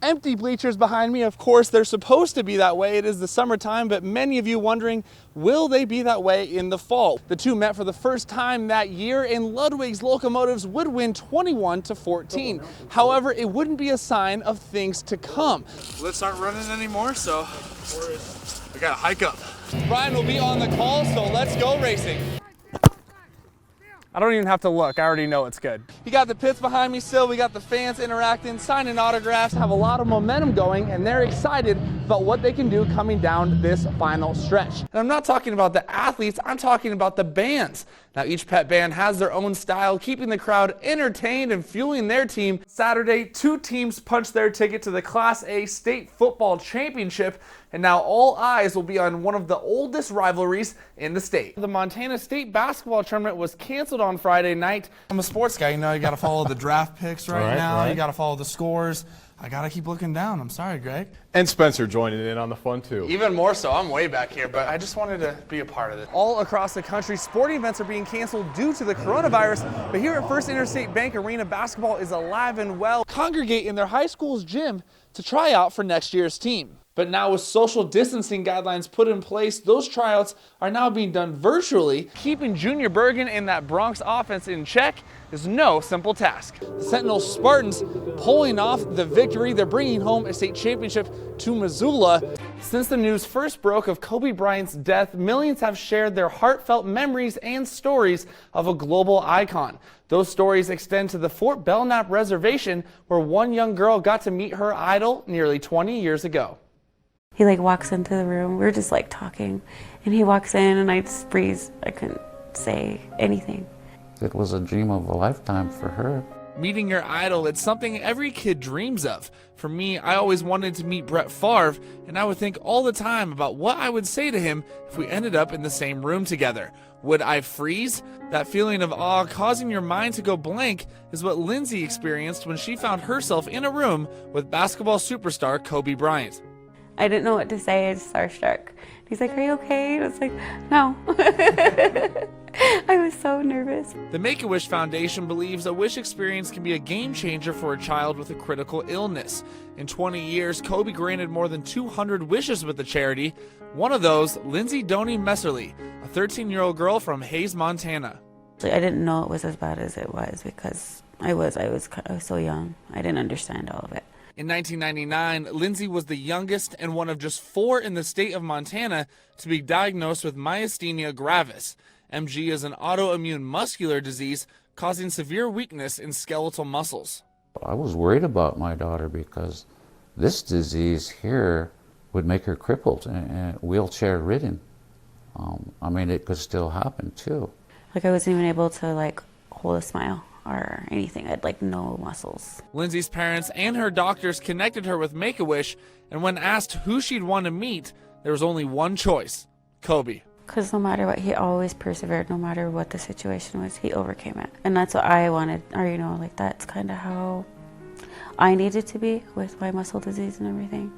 Empty bleachers behind me. Of course, they're supposed to be that way. It is the summertime, but many of you wondering, will they be that way in the fall? The two met for the first time that year, and Ludwig's Locomotives would win 21-14. However, it wouldn't be a sign of things to come. Let's aren't running anymore, so we gotta hike up. Brian will be on the call, so let's go racing. I don't even have to look, I already know it's good. You got the pits behind me still, we got the fans interacting, signing autographs, have a lot of momentum going, and they're excited about what they can do coming down this final stretch. And I'm not talking about the athletes, I'm talking about the bands. Now each pet band has their own style, keeping the crowd entertained and fueling their team. Saturday, two teams punched their ticket to the Class A State Football Championship, and now all eyes will be on one of the oldest rivalries in the state. The Montana State basketball tournament was canceled on Friday night. I'm a sports guy, you know, you gotta follow the draft picks right now, you gotta follow the scores. I gotta keep looking down, I'm sorry, Greg. And Spencer joining in on the fun too. Even more so, I'm way back here, but I just wanted to be a part of it. All across the country, sporting events are being canceled due to the coronavirus, but here at First Interstate Bank Arena, basketball is alive and well. Congregate in their high school's gym to try out for next year's team. But now with social distancing guidelines put in place, those tryouts are now being done virtually. Keeping Junior Bergen and that Bronx offense in check is no simple task. The Sentinel Spartans pulling off the victory. They're bringing home a state championship to Missoula. Since the news first broke of Kobe Bryant's death, millions have shared their heartfelt memories and stories of a global icon. Those stories extend to the Fort Belknap Reservation, where one young girl got to meet her idol nearly 20 years ago. He walks into the room, we're just talking, and he walks in and I just freeze. I couldn't say anything. It was a dream of a lifetime for her. Meeting your idol, it's something every kid dreams of. For me, I always wanted to meet Brett Favre, and I would think all the time about what I would say to him if we ended up in the same room together. Would I freeze? That feeling of awe causing your mind to go blank is what Lindsay experienced when she found herself in a room with basketball superstar Kobe Bryant. I didn't know what to say, I was starstruck. He's like, "Are you okay?" I was like, "No." I was so nervous. The Make-A-Wish Foundation believes a wish experience can be a game changer for a child with a critical illness. In 20 years, Kobe granted more than 200 wishes with the charity. One of those, Lindsay Doney Messerly, a 13-year-old girl from Hays, Montana. I didn't know it was as bad as it was because I was so young. I didn't understand all of it. In 1999, Lindsay was the youngest and one of just 4 in the state of Montana to be diagnosed with myasthenia gravis. MG is an autoimmune muscular disease causing severe weakness in skeletal muscles. I was worried about my daughter because this disease here would make her crippled and wheelchair ridden. I mean, it could still happen too. I wasn't even able to hold a smile or anything. I had no muscles. Lindsay's parents and her doctors connected her with Make-A-Wish, and when asked who she'd want to meet, there was only one choice: Kobe. Because no matter what, he always persevered. No matter what the situation was, he overcame it. And that's what I wanted, or that's kind of how I needed to be with my muscle disease and everything.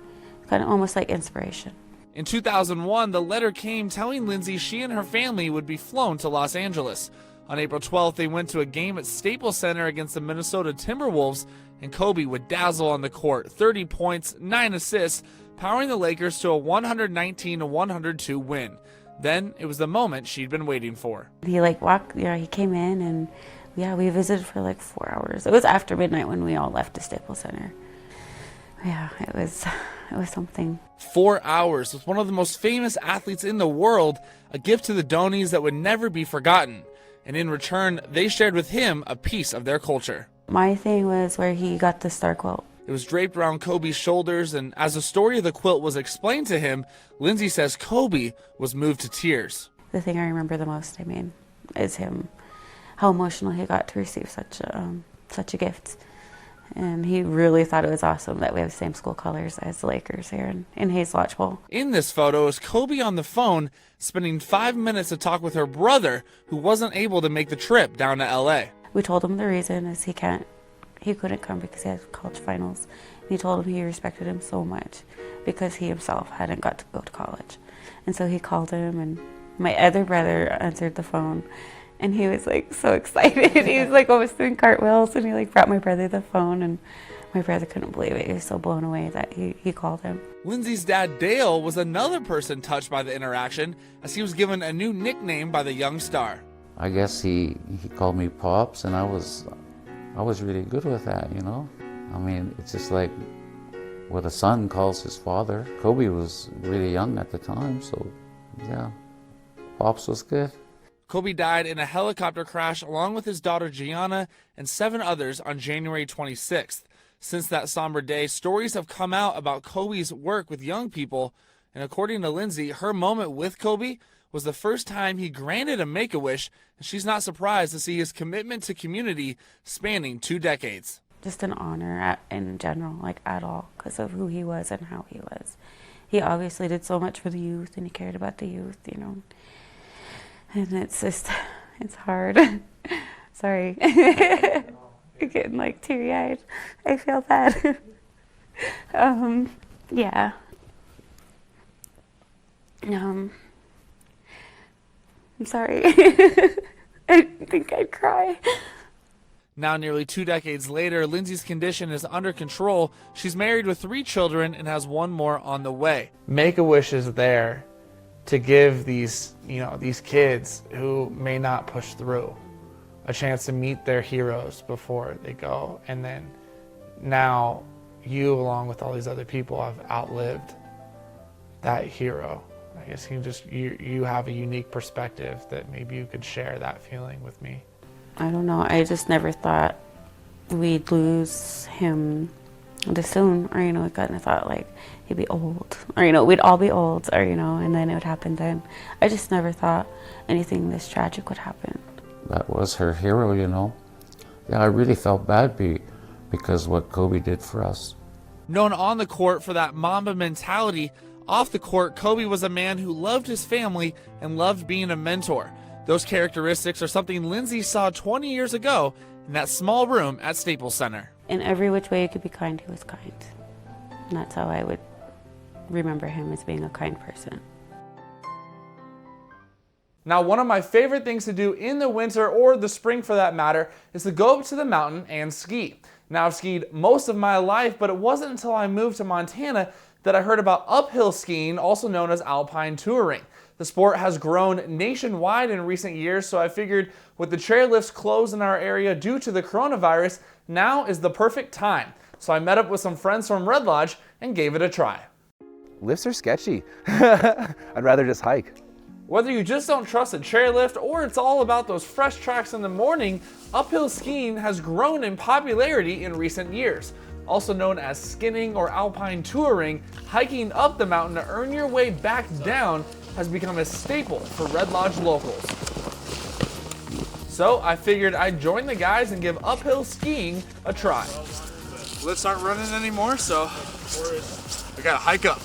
Kind of almost like inspiration. In 2001, the letter came telling Lindsay she and her family would be flown to Los Angeles. On April 12th, they went to a game at Staples Center against the Minnesota Timberwolves, and Kobe would dazzle on the court, 30 points, 9 assists, powering the Lakers to a 119-102 win. Then it was the moment she'd been waiting for. He he came in and we visited for 4 hours. It was after midnight when we all left the Staples Center. Yeah, it was something. 4 hours with one of the most famous athletes in the world, a gift to the Doneys that would never be forgotten. And in return, they shared with him a piece of their culture. My thing was where he got the star quilt. It was draped around Kobe's shoulders, and as the story of the quilt was explained to him, Lindsay says Kobe was moved to tears. The thing I remember the most, is him, how emotional he got to receive such a gift. And he really thought it was awesome that we have the same school colors as the Lakers here in Hays Lodge Bowl. In this photo is Kobe on the phone, spending 5 minutes to talk with her brother, who wasn't able to make the trip down to LA. We told him the reason is he couldn't come because he had college finals. And he told him he respected him so much because he himself hadn't got to go to college. And so he called him, and my other brother answered the phone. And he was like so excited. He was like almost doing cartwheels, and he like brought my brother the phone, and my brother couldn't believe it. He was so blown away that he called him. Lindsay's dad, Dale, was another person touched by the interaction as he was given a new nickname by the young star. I guess he called me Pops, and I was really good with that, you know? I mean, it's just like what a son calls his father. Kobe was really young at the time, so yeah, Pops was good. Kobe died in a helicopter crash along with his daughter Gianna and 7 others on January 26th. Since that somber day, stories have come out about Kobe's work with young people, and according to Lindsay, her moment with Kobe was the first time he granted a Make-A-Wish, and she's not surprised to see his commitment to community spanning 2 decades. Just an honor in general, like at all, because of who he was and how he was. He obviously did so much for the youth, and he cared about the youth, you know. And it's just, it's hard. Sorry. I'm getting like teary-eyed. I feel bad. Yeah. I'm sorry. I think I'd cry. Now, nearly 2 decades later, Lindsay's condition is under control. She's married with 3 children and has 1 more on the way. Make-A-Wish is there to give these kids who may not push through a chance to meet their heroes before they go. And then now you, along with all these other people, have outlived that hero. I guess you have a unique perspective that maybe you could share that feeling with me. I don't know. I just never thought we'd lose him this soon, or I kind of thought like he'd be old, or we'd all be old, or and then it would happen then. I just never thought anything this tragic would happen. That was her hero, Yeah, I really felt bad because what Kobe did for us. Known on the court for that Mamba mentality, off the court, Kobe was a man who loved his family and loved being a mentor. Those characteristics are something Lindsay saw 20 years ago in that small room at Staples Center. In every which way you could be kind, he was kind. And that's how I would remember him, as being a kind person. Now, one of my favorite things to do in the winter, or the spring for that matter, is to go up to the mountain and ski. Now, I've skied most of my life, but it wasn't until I moved to Montana that I heard about uphill skiing, also known as Alpine Touring. The sport has grown nationwide in recent years, so I figured with the chairlifts closed in our area due to the coronavirus, now is the perfect time. So I met up with some friends from Red Lodge and gave it a try. Lifts are sketchy. I'd rather just hike. Whether you just don't trust a chairlift or it's all about those fresh tracks in the morning, uphill skiing has grown in popularity in recent years. Also known as skinning or alpine touring, hiking up the mountain to earn your way back down has become a staple for Red Lodge locals. So I figured I'd join the guys and give uphill skiing a try. Lifts aren't running anymore, so I gotta hike up.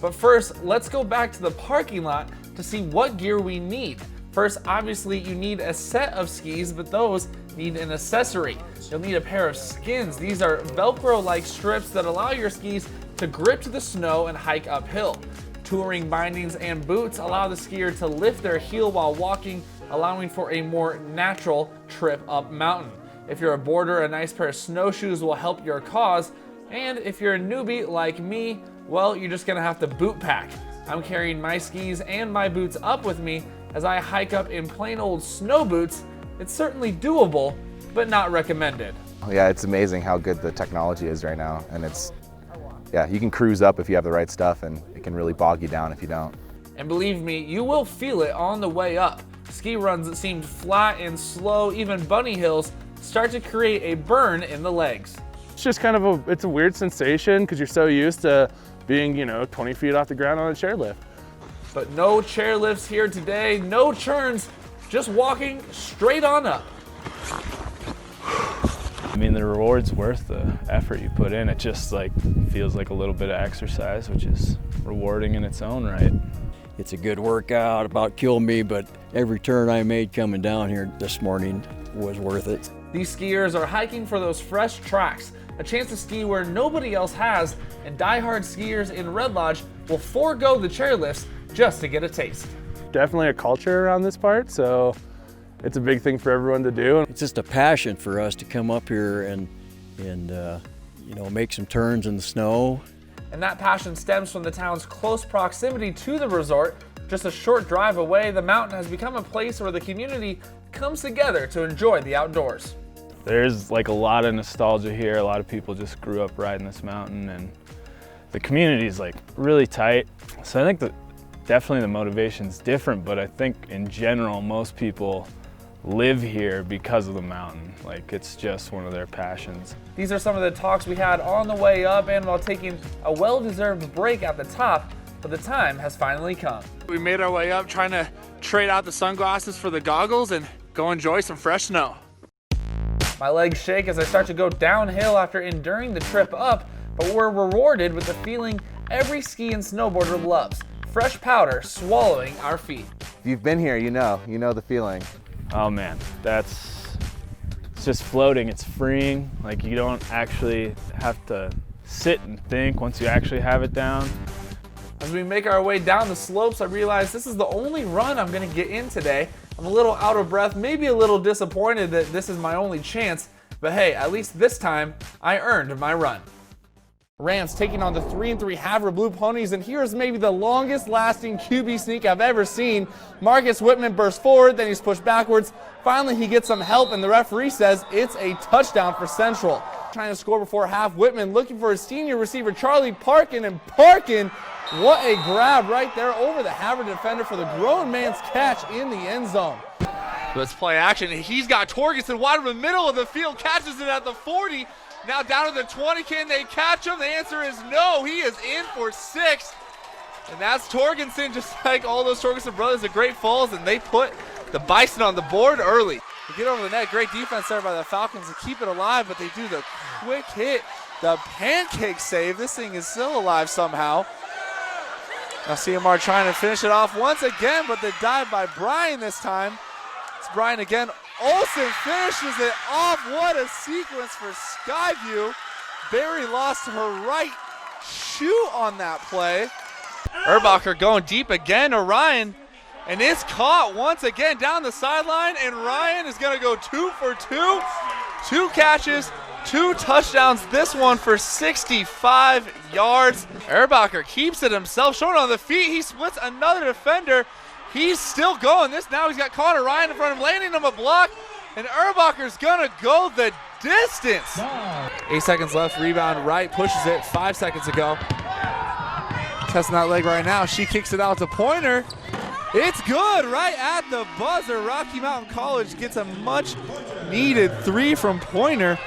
But first, let's go back to the parking lot to see what gear we need. First, obviously, you need a set of skis, but those need an accessory. You'll need a pair of skins. These are Velcro-like strips that allow your skis to grip to the snow and hike uphill. Touring bindings and boots allow the skier to lift their heel while walking, allowing for a more natural trip up mountain. If you're a boarder, a nice pair of snowshoes will help your cause. And if you're a newbie like me, well, you're just gonna have to boot pack. I'm carrying my skis and my boots up with me as I hike up in plain old snow boots. It's certainly doable, but not recommended. Yeah, it's amazing how good the technology is right now. And you can cruise up if you have the right stuff, and it can really bog you down if you don't. And believe me, you will feel it on the way up. Ski runs that seemed flat and slow, even bunny hills, start to create a burn in the legs. It's just kind of it's a weird sensation because you're so used to being, 20 feet off the ground on a chairlift. But no chairlifts here today, no churns, just walking straight on up. I mean, the reward's worth the effort you put in. It just feels like a little bit of exercise, which is rewarding in its own right. It's a good workout, about killed me, but every turn I made coming down here this morning was worth it. These skiers are hiking for those fresh tracks, a chance to ski where nobody else has, and diehard skiers in Red Lodge will forego the chairlifts just to get a taste. Definitely a culture around this part, so it's a big thing for everyone to do. It's just a passion for us to come up here and you know, make some turns in the snow. And that passion stems from the town's close proximity to the resort. Just a short drive away, the mountain has become a place where the community comes together to enjoy the outdoors. There's like a lot of nostalgia here. A lot of people just grew up riding this mountain, and the community is like really tight. So I think that definitely the motivation's different, but I think in general, most people live here because of the mountain. Like, it's just one of their passions. These are some of the talks we had on the way up and while taking a well-deserved break at the top, but the time has finally come. We made our way up, trying to trade out the sunglasses for the goggles and go enjoy some fresh snow. My legs shake as I start to go downhill after enduring the trip up, but we're rewarded with the feeling every ski and snowboarder loves: fresh powder swallowing our feet. If you've been here, you know the feeling. Oh man, it's just floating. It's freeing. Like, you don't actually have to sit and think once you actually have it down. As we make our way down the slopes, I realize this is the only run I'm gonna get in today. I'm a little out of breath, maybe a little disappointed that this is my only chance, but hey, at least this time, I earned my run. Rance taking on the 3-3 Havre Blue Ponies, and here's maybe the longest lasting QB sneak I've ever seen. Marcus Whitman bursts forward, then he's pushed backwards. Finally, he gets some help, and the referee says it's a touchdown for Central. Trying to score before half, Whitman looking for his senior receiver, Charlie Parkin, and Parkin, what a grab right there over the Havre defender for the grown man's catch in the end zone. Let's play action. He's got Torgerson wide in the middle of the field, catches it at the 40. Now down to the 20, can they catch him? The answer is no, he is in for 6. And that's Torgerson, just like all those Torgerson brothers at Great Falls, and they put the Bison on the board early. To get over the net, great defense there by the Falcons to keep it alive, but they do the quick hit, the pancake save. This thing is still alive somehow. Now CMR trying to finish it off once again, but the dive by Brian this time. It's Brian again. Olsen finishes it off. What a sequence for Skyview. Barry lost her right shoe on that play. Erbacher going deep again to Ryan, and it's caught once again down the sideline, and Ryan is going to go 2 for 2. 2 catches, 2 touchdowns, this one for 65 yards. Erbacher keeps it himself, showing on the feet. He splits another defender. He's still going. Now he's got Connor Ryan in front of him, landing him a block, and Erbacher's gonna go the distance. 8 seconds left, rebound right, pushes it 5 seconds ago. Testing that leg right now. She kicks it out to Pointer. It's good right at the buzzer. Rocky Mountain College gets a much needed 3 from Pointer.